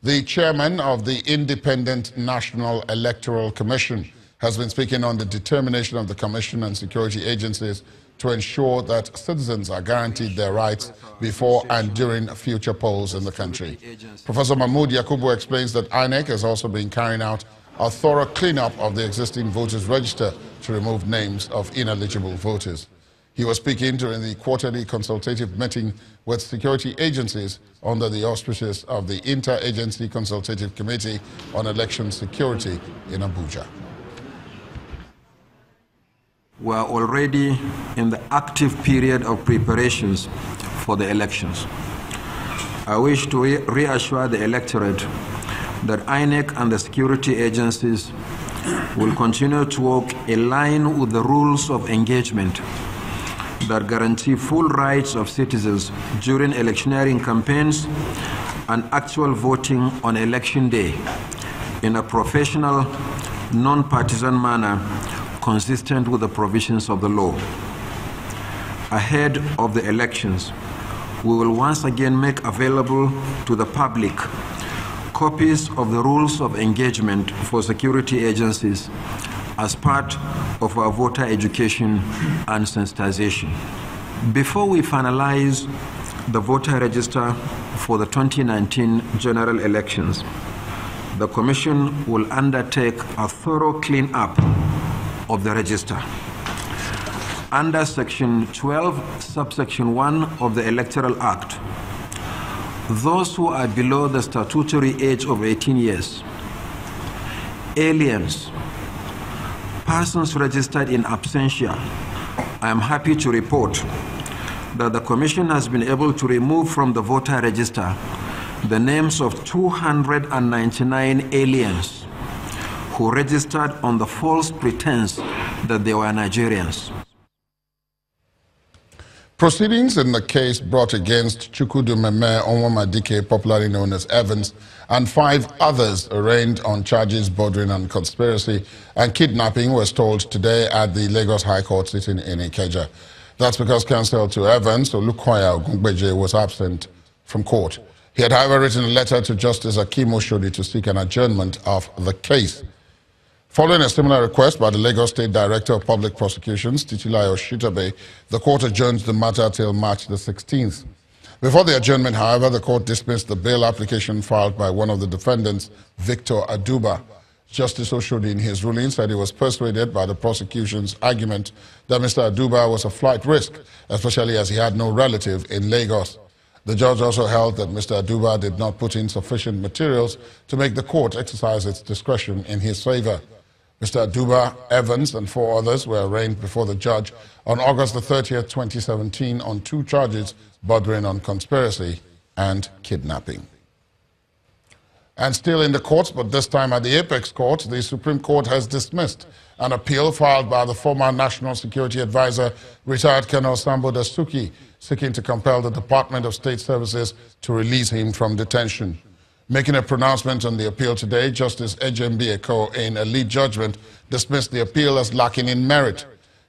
The chairman of the Independent National Electoral Commission has been speaking on the determination of the Commission and security agencies to ensure that citizens are guaranteed their rights before and during future polls in the country. Professor Mahmoud Yakubu explains that INEC has also been carrying out a thorough cleanup of the existing voters' register to remove names of ineligible voters. He was speaking during the quarterly consultative meeting with security agencies under the auspices of the Interagency Consultative Committee on Election Security in Abuja. We are already in the active period of preparations for the elections. I wish to reassure the electorate that INEC and the security agencies will continue to work in line with the rules of engagement that guarantee full rights of citizens during electioneering campaigns and actual voting on election day in a professional, non-partisan manner consistent with the provisions of the law. Ahead of the elections, we will once again make available to the public copies of the rules of engagement for security agencies as part of our voter education and sensitization. Before we finalize the voter register for the 2019 general elections, the Commission will undertake a thorough clean-up of the register. Under Section 12, subsection 1 of the Electoral Act, those who are below the statutory age of 18 years, aliens, persons registered in absentia, I am happy to report that the Commission has been able to remove from the voter register the names of 299 aliens who registered on the false pretense that they were Nigerians. Proceedings in the case brought against Chukwudu Meme Onwamadike, popularly known as Evans, and 5 others arraigned on charges bordering on conspiracy and kidnapping were stalled today at the Lagos High Court sitting in Ikeja. That's because counsel to Evans, Olukoya Ogungbeje, was absent from court. He had, however, written a letter to Justice Akim Oshodi to seek an adjournment of the case. Following a similar request by the Lagos State Director of Public Prosecutions, Titilayo Shitabe, the court adjourned the matter till March the 16th. Before the adjournment, however, the court dismissed the bail application filed by one of the defendants, Victor Aduba. Justice Oshodi, in his ruling, said he was persuaded by the prosecution's argument that Mr. Aduba was a flight risk, especially as he had no relative in Lagos. The judge also held that Mr. Aduba did not put in sufficient materials to make the court exercise its discretion in his favor. Mr. Aduba, Evans, and 4 others were arraigned before the judge on August the 30th, 2017 on 2 charges bordering on conspiracy and kidnapping. And still in the courts, but this time at the Apex Court, the Supreme Court has dismissed an appeal filed by the former National Security Advisor, retired Colonel Sambo Dasuki, seeking to compel the Department of State Services to release him from detention. Making a pronouncement on the appeal today, Justice Ejembi Eko, in a lead judgment, dismissed the appeal as lacking in merit.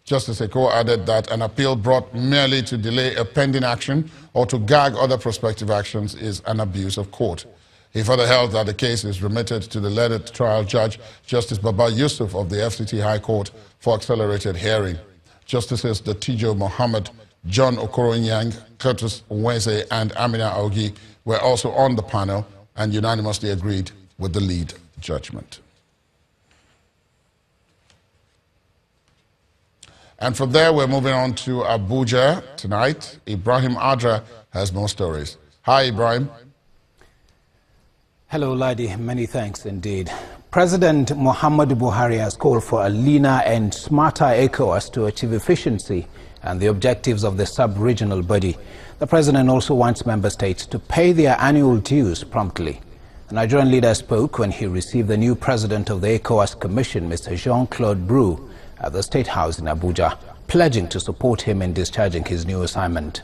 Justice Eko added that an appeal brought merely to delay a pending action or to gag other prospective actions is an abuse of court. He further held that the case is remitted to the learned trial judge, Justice Baba Yusuf of the FCT High Court, for accelerated hearing. Justices Datijo Mohammed, John Okoronyang, Curtis Nweze, and Amina Augi were also on the panel and unanimously agreed with the lead judgment. And from there, we're moving on to Abuja tonight. Ibrahim Adra has more stories. Hi, Ibrahim. Hello, Ladi. Many thanks indeed. President Muhammadu Buhari has called for a leaner and smarter ECOWAS to achieve efficiency and the objectives of the sub-regional body. The president also wants member states to pay their annual dues promptly. The Nigerian leader spoke when he received the new president of the ECOWAS Commission, Mr. Jean-Claude Brou, at the State House in Abuja, pledging to support him in discharging his new assignment.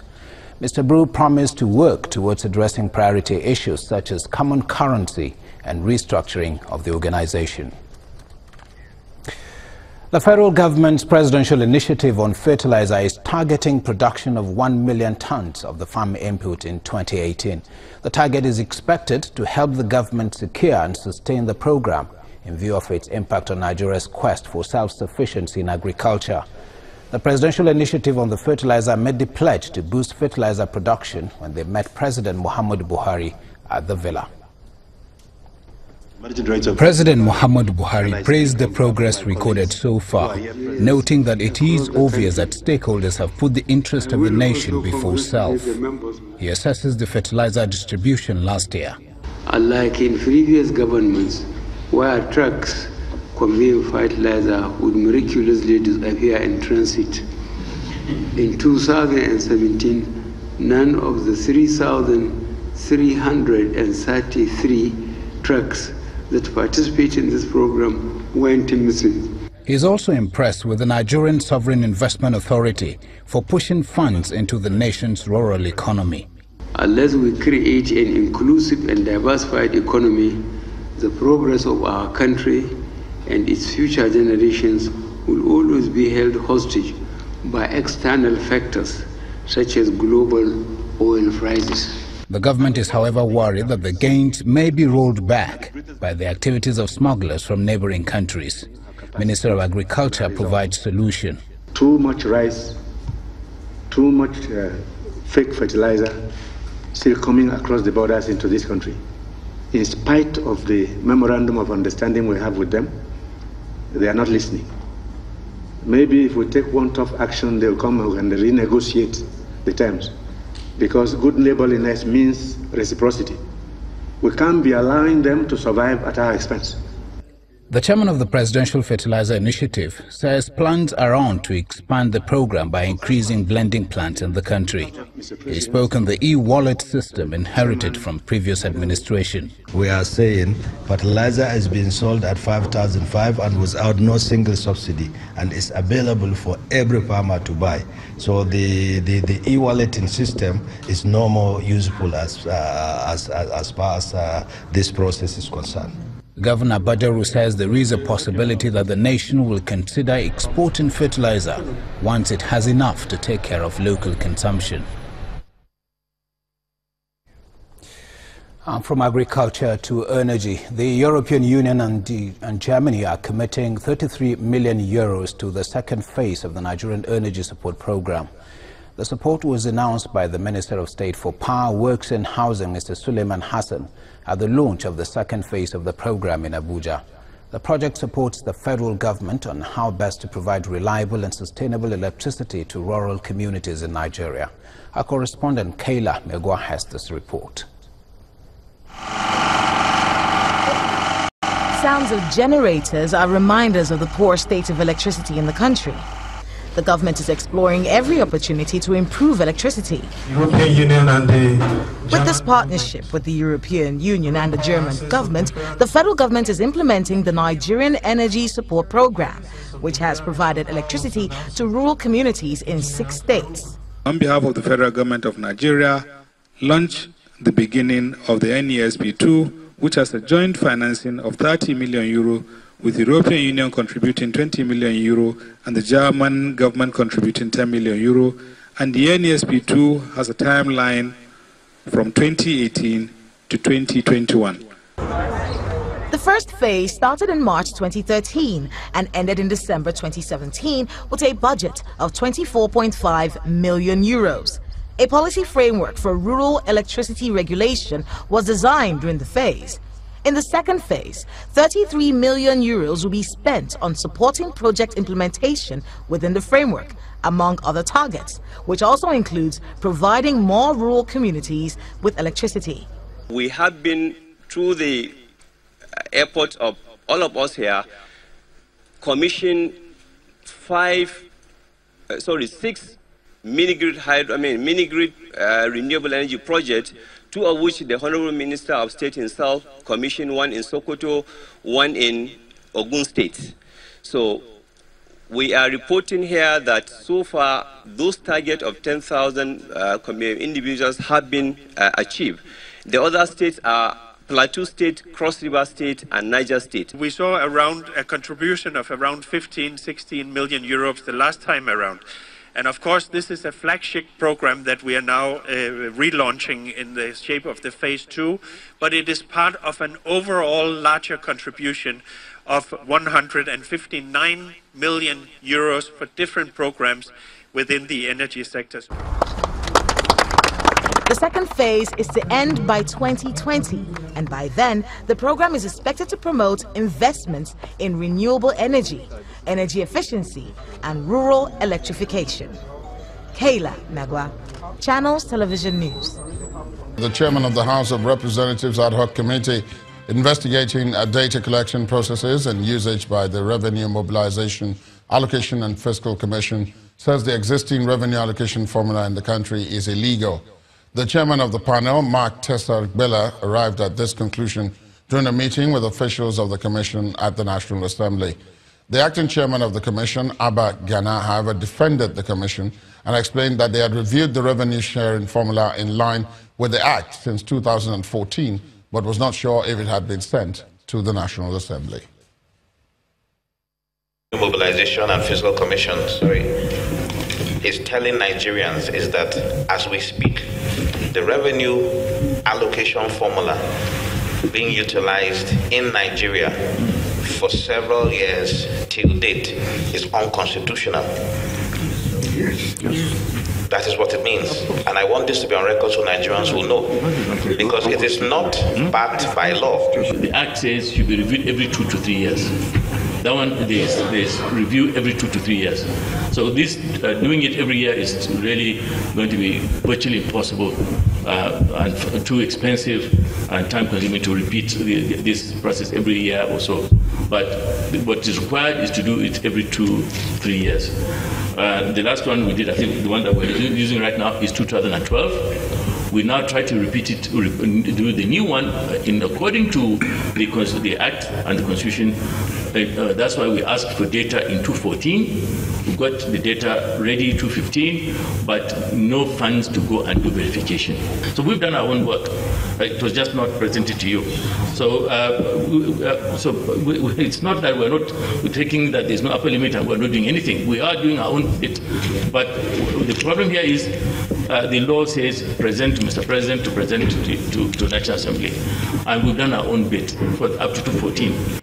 Mr. Brou promised to work towards addressing priority issues such as common currency and restructuring of the organization. The federal government's presidential initiative on fertilizer is targeting production of 1 million tons of the farm input in 2018. The target is expected to help the government secure and sustain the program in view of its impact on Nigeria's quest for self-sufficiency in agriculture. The presidential initiative on the fertilizer made the pledge to boost fertilizer production when they met President Muhammadu Buhari at the villa. President Muhammadu Buhari praised the progress recorded so far, noting that it is obvious that stakeholders have put the interest of the nation before self. He assesses the fertilizer distribution last year. Unlike in previous governments, where trucks conveying fertilizer would miraculously disappear in transit, in 2017, none of the 3,333 trucks that participate in this program went missing. He is also impressed with the Nigerian Sovereign Investment Authority for pushing funds into the nation's rural economy. Unless we create an inclusive and diversified economy, the progress of our country and its future generations will always be held hostage by external factors such as global oil prices. The government is, however, worried that the gains may be rolled back by the activities of smugglers from neighboring countries. Minister of Agriculture provides solution. Too much rice, too much fake fertilizer still coming across the borders into this country. In spite of the memorandum of understanding we have with them, they are not listening. Maybe if we take one tough action, they'll come and renegotiate the terms. Because good neighborliness means reciprocity. We can't be allowing them to survive at our expense. The chairman of the Presidential Fertilizer Initiative says plans are on to expand the program by increasing blending plants in the country. He spoke on the e-wallet system inherited from previous administration. We are saying fertilizer is being sold at 5,500 and without no single subsidy, and is available for every farmer to buy. So the e-walleting system is no more useful as far as this process is concerned. Governor Badaru says there is a possibility that the nation will consider exporting fertilizer once it has enough to take care of local consumption. From agriculture to energy, the European Union and Germany are committing 33 million euros to the second phase of the Nigerian energy support program. The support was announced by the Minister of State for Power, Works and Housing, Mr. Suleiman Hassan, at the launch of the second phase of the program in Abuja. The project supports the federal government on how best to provide reliable and sustainable electricity to rural communities in Nigeria. Our correspondent Kayla Megwa has this report. Sounds of generators are reminders of the poor state of electricity in the country. The government is exploring every opportunity to improve electricity. With this partnership with the European Union and the German government, the federal government is implementing the Nigerian Energy Support Program, which has provided electricity to rural communities in 6 states. On behalf of the federal government of Nigeria, launch the beginning of the NESP2, which has a joint financing of 30 million euro with the European Union contributing 20 million euro and the German government contributing 10 million euro, and the NESP2 has a timeline from 2018 to 2021. The first phase started in March 2013 and ended in December 2017 with a budget of 24.5 million euros. A policy framework for rural electricity regulation was designed during the phase. In the second phase, 33 million euros will be spent on supporting project implementation within the framework, among other targets, which also includes providing more rural communities with electricity. We have been, through the effort of all of us here, commissioned 6 mini-grid renewable energy projects, 2 of which the Honorable Minister of State himself commissioned, one in Sokoto, one in Ogun State. So we are reporting here that so far those targets of 10,000 individuals have been achieved. The other states are Plateau State, Cross River State, and Niger State. We saw around a contribution of around 15-16 million euros the last time around. And of course, this is a flagship program that we are now relaunching in the shape of the phase 2, but it is part of an overall larger contribution of 159 million euros for different programs within the energy sectors. The second phase is to end by 2020, and by then, the program is expected to promote investments in renewable energy, energy efficiency, and rural electrification. Kayla Megwa, Channels Television News. The chairman of the House of Representatives Ad Hoc Committee investigating data collection processes and usage by the Revenue Mobilization, Allocation and Fiscal Commission says the existing revenue allocation formula in the country is illegal. The chairman of the panel, Mark Tesar-Bella, arrived at this conclusion during a meeting with officials of the commission at the National Assembly. The acting chairman of the commission, Abba Ghana, however, defended the commission and explained that they had reviewed the revenue sharing formula in line with the Act since 2014, but was not sure if it had been sent to the National Assembly. Mobilization and Fiscal Commission, is telling Nigerians is that as we speak, the revenue allocation formula being utilized in Nigeria for several years till date is unconstitutional. Yes. That is what it means. And I want this to be on record so Nigerians will know. Because it is not backed by law. The Act says should be reviewed every 2 to 3 years. That one, there's review every 2 to 3 years. So this, doing it every year is really going to be virtually impossible and too expensive and time-consuming to repeat this process every year or so. But what is required is to do it every 2-3 years. The last one we did, I think the one that we're using right now is 2012. We now try to repeat it, do the new one according to the Act and the Constitution. That's why we asked for data in 2014. We got the data ready in 2015, but no funds to go and do verification. So we've done our own work. It was just not presented to you. So, it's not that we're taking that there's no upper limit and we're not doing anything. We are doing our own bit. But the problem here is the law says present to Mr. President to present to National Assembly. And we've done our own bit for up to 2014.